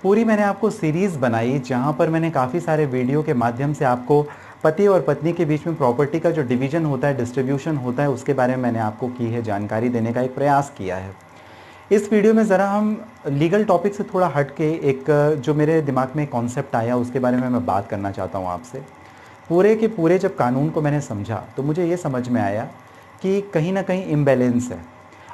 पूरी मैंने आपको सीरीज़ बनाई जहाँ पर मैंने काफ़ी सारे वीडियो के माध्यम से आपको पति और पत्नी के बीच में प्रॉपर्टी का जो डिवीज़न होता है, डिस्ट्रीब्यूशन होता है, उसके बारे में मैंने आपको की है जानकारी देने का एक प्रयास किया है। इस वीडियो में ज़रा हम लीगल टॉपिक से थोड़ा हट के एक जो मेरे दिमाग में कॉन्सेप्ट आया उसके बारे में मैं बात करना चाहता हूँ आपसे। पूरे के पूरे जब कानून को मैंने समझा तो मुझे ये समझ में आया कि कहीं ना कहीं इम्बैलेंस है।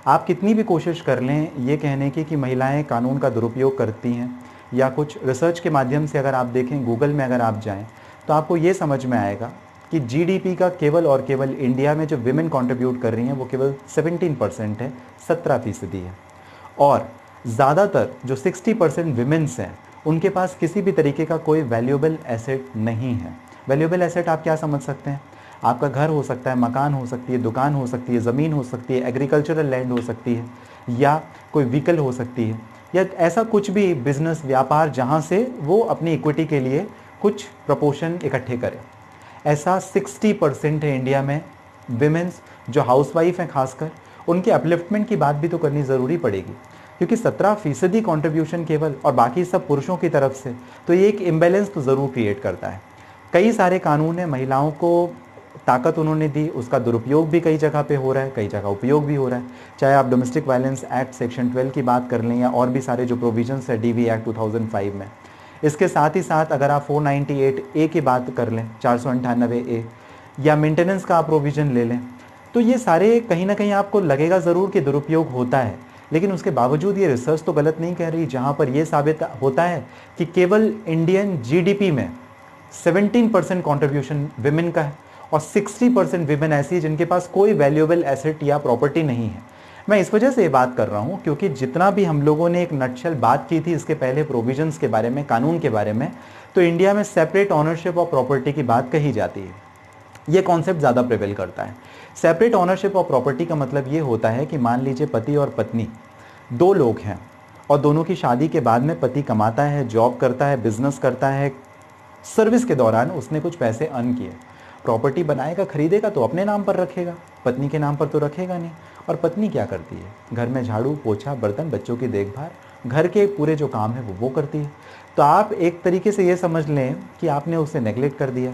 आप कितनी भी कोशिश कर लें ये कहने की कि महिलाएं कानून का दुरुपयोग करती हैं, या कुछ रिसर्च के माध्यम से अगर आप देखें, गूगल में अगर आप जाएं तो आपको ये समझ में आएगा कि जीडीपी का केवल और केवल इंडिया में जो विमेन कंट्रीब्यूट कर रही हैं वो केवल 17% है, 17% है। और ज़्यादातर जो 60% विमेंस हैं उनके पास किसी भी तरीके का कोई वैल्यूएबल एसेट नहीं है। वैल्यूएबल एसेट आप क्या समझ सकते हैं? आपका घर हो सकता है, मकान हो सकती है, दुकान हो सकती है, ज़मीन हो सकती है, एग्रीकल्चरल लैंड हो सकती है, या कोई व्हीकल हो सकती है, या ऐसा कुछ भी बिजनेस व्यापार जहाँ से वो अपनी इक्विटी के लिए कुछ प्रपोर्शन इकट्ठे करें। ऐसा 60% है इंडिया में विमेंस जो हाउसवाइफ हैं। खासकर उनके अपलिफ्टमेंट की बात भी तो करनी ज़रूरी पड़ेगी, क्योंकि 17% कॉन्ट्रीब्यूशन केवल और बाकी सब पुरुषों की तरफ से, तो ये एक इम्बैलेंस तो ज़रूर क्रिएट करता है। कई सारे कानून हैं, महिलाओं को ताकत उन्होंने दी, उसका दुरुपयोग भी कई जगह पे हो रहा है, कई जगह उपयोग भी हो रहा है। चाहे आप डोमेस्टिक वायलेंस एक्ट सेक्शन 12 की बात कर लें या और भी सारे जो प्रोविजंस है डीवी एक्ट 2005 में। इसके साथ ही साथ अगर आप 498A की बात कर लें, 498A, या मेंटेनेंस का आप प्रोविज़न ले लें, तो ये सारे कहीं ना कहीं आपको लगेगा ज़रूर कि दुरुपयोग होता है। लेकिन उसके बावजूद ये रिसर्च तो गलत नहीं कह रही, जहाँ पर ये साबित होता है कि केवल इंडियन जीडीपी में 17% कॉन्ट्रीब्यूशन विमेन का है, और 60% विमेन ऐसी है जिनके पास कोई वैल्यूएबल एसेट या प्रॉपर्टी नहीं है। मैं इस वजह से ये बात कर रहा हूँ क्योंकि जितना भी हम लोगों ने एक नटशेल बात की थी इसके पहले प्रोविजंस के बारे में, कानून के बारे में, तो इंडिया में सेपरेट ऑनरशिप ऑफ प्रॉपर्टी की बात कही जाती है। ये कॉन्सेप्ट ज़्यादा प्रिवेल करता है। सेपरेट ऑनरशिप ऑफ प्रॉपर्टी का मतलब ये होता है कि मान लीजिए पति और पत्नी दो लोग हैं और दोनों की शादी के बाद में पति कमाता है, जॉब करता है, बिजनेस करता है, सर्विस के दौरान उसने कुछ पैसे अर्न किए, प्रॉपर्टी बनाएगा, खरीदेगा तो अपने नाम पर रखेगा, पत्नी के नाम पर तो रखेगा नहीं। और पत्नी क्या करती है? घर में झाड़ू पोछा, बर्तन, बच्चों की देखभाल, घर के पूरे जो काम है वो करती है। तो आप एक तरीके से ये समझ लें कि आपने उसे नेगलेक्ट कर दिया,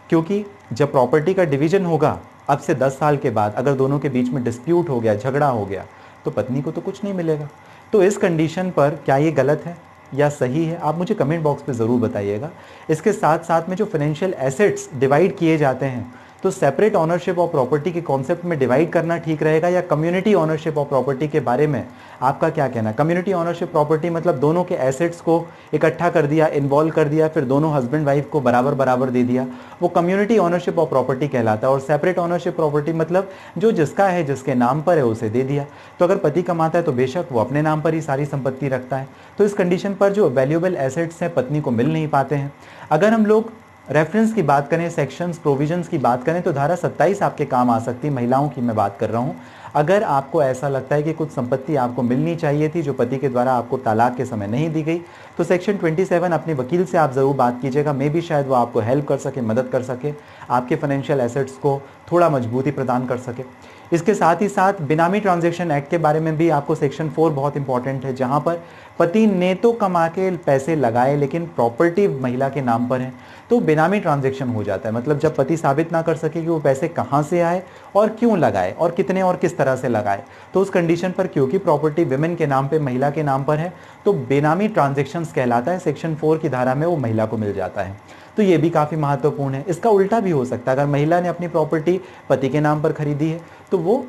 क्योंकि जब प्रॉपर्टी का डिवीजन होगा अब से 10 साल के बाद, अगर दोनों के बीच में डिस्प्यूट हो गया, झगड़ा हो गया, तो पत्नी को तो कुछ नहीं मिलेगा। तो इस कंडीशन पर क्या ये गलत है या सही है? आप मुझे कमेंट बॉक्स पे ज़रूर बताइएगा। इसके साथ साथ में जो फाइनेंशियल एसेट्स डिवाइड किए जाते हैं, तो सेपरेट ऑनरशिप ऑफ प्रॉपर्टी के कॉन्सेप्ट में डिवाइड करना ठीक रहेगा या कम्युनिटी ऑनरशिप ऑफ प्रॉपर्टी के बारे में आपका क्या कहना है? कम्युनिटी ऑनरशिप प्रॉपर्टी मतलब दोनों के एसेट्स को इकट्ठा कर दिया, इन्वॉल्व कर दिया, फिर दोनों हस्बैंड वाइफ को बराबर बराबर दे दिया, वो कम्युनिटी ऑनरशिप ऑफ प्रॉपर्टी कहलाता है। और सेपरेट ऑनरशिप प्रॉपर्टी मतलब जो जिसका है, जिसके नाम पर है, उसे दे दिया। तो अगर पति कमाता है तो बेशक वो अपने नाम पर ही सारी संपत्ति रखता है। तो इस कंडीशन पर जो वैल्यूएबल एसेट्स हैं पत्नी को मिल नहीं पाते हैं। अगर हम लोग रेफरेंस की बात करें, सेक्शंस, प्रोविजंस की बात करें, तो धारा 27 आपके काम आ सकती है। महिलाओं की मैं बात कर रहा हूं। अगर आपको ऐसा लगता है कि कुछ संपत्ति आपको मिलनी चाहिए थी जो पति के द्वारा आपको तलाक के समय नहीं दी गई, तो सेक्शन 27 अपने वकील से आप ज़रूर बात कीजिएगा। मे भी शायद वो आपको हेल्प कर सके, मदद कर सके, आपके फाइनेंशियल एसेट्स को थोड़ा मजबूती प्रदान कर सके। इसके साथ ही साथ बिनामी ट्रांजैक्शन एक्ट के बारे में भी आपको सेक्शन 4 बहुत इंपॉर्टेंट है, जहाँ पर पति ने तो कमा के पैसे लगाए लेकिन प्रॉपर्टी महिला के नाम पर है, तो बेनामी ट्रांजैक्शन हो जाता है। मतलब जब पति साबित ना कर सके कि वो पैसे कहाँ से आए और क्यों लगाए और कितने और किस तरह से लगाए, तो उस कंडीशन पर क्योंकि प्रॉपर्टी विमेन के नाम पे, महिला के नाम पर है, तो बेनामी ट्रांजैक्शंस कहलाता है। सेक्शन 4 की धारा में वो महिला को मिल जाता है। तो ये भी काफ़ी महत्वपूर्ण है। इसका उल्टा भी हो सकता है, अगर महिला ने अपनी प्रॉपर्टी पति के नाम पर खरीदी है तो वो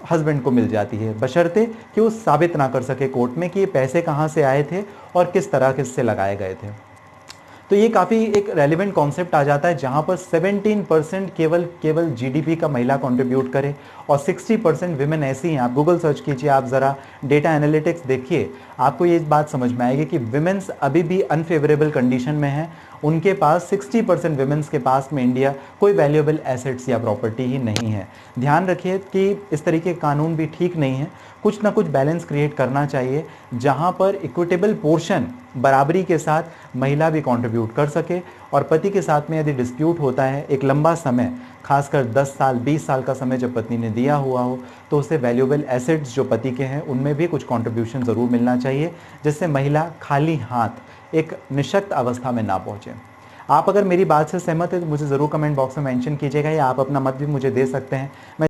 हस्बैंड को मिल जाती है, बशर्ते कि वो साबित ना कर सके कोर्ट में कि ये पैसे कहाँ से आए थे और किस तरह किससे लगाए गए थे। तो ये काफ़ी एक रेलिवेंट कॉन्सेप्ट आ जाता है, जहाँ पर 17% केवल जीडीपी का महिला कंट्रीब्यूट करे और 60% विमेन ऐसी हैं। आप गूगल सर्च कीजिए, आप ज़रा डेटा एनालिटिक्स देखिए, आपको ये बात समझ में आएगी कि विमेंस अभी भी अनफेवरेबल कंडीशन में हैं। उनके पास 60% विमेंस के पास में इंडिया कोई वैल्यूएबल एसेट्स या प्रॉपर्टी ही नहीं है। ध्यान रखिए कि इस तरीके के कानून भी ठीक नहीं है। कुछ ना कुछ बैलेंस क्रिएट करना चाहिए, जहां पर इक्विटेबल पोर्शन बराबरी के साथ महिला भी कंट्रीब्यूट कर सके और पति के साथ में यदि डिस्प्यूट होता है एक लंबा समय, खासकर 10 साल 20 साल का समय जब पत्नी ने दिया हुआ हो, तो उसे वैल्यूएबल एसेट्स जो पति के हैं उनमें भी कुछ कंट्रीब्यूशन ज़रूर मिलना चाहिए, जिससे महिला खाली हाथ एक निशक्त अवस्था में ना पहुँचे। आप अगर मेरी बात से सहमत हैं तो मुझे ज़रूर कमेंट बॉक्स में मेंशन कीजिएगा, या आप अपना मत भी मुझे दे सकते हैं। मैं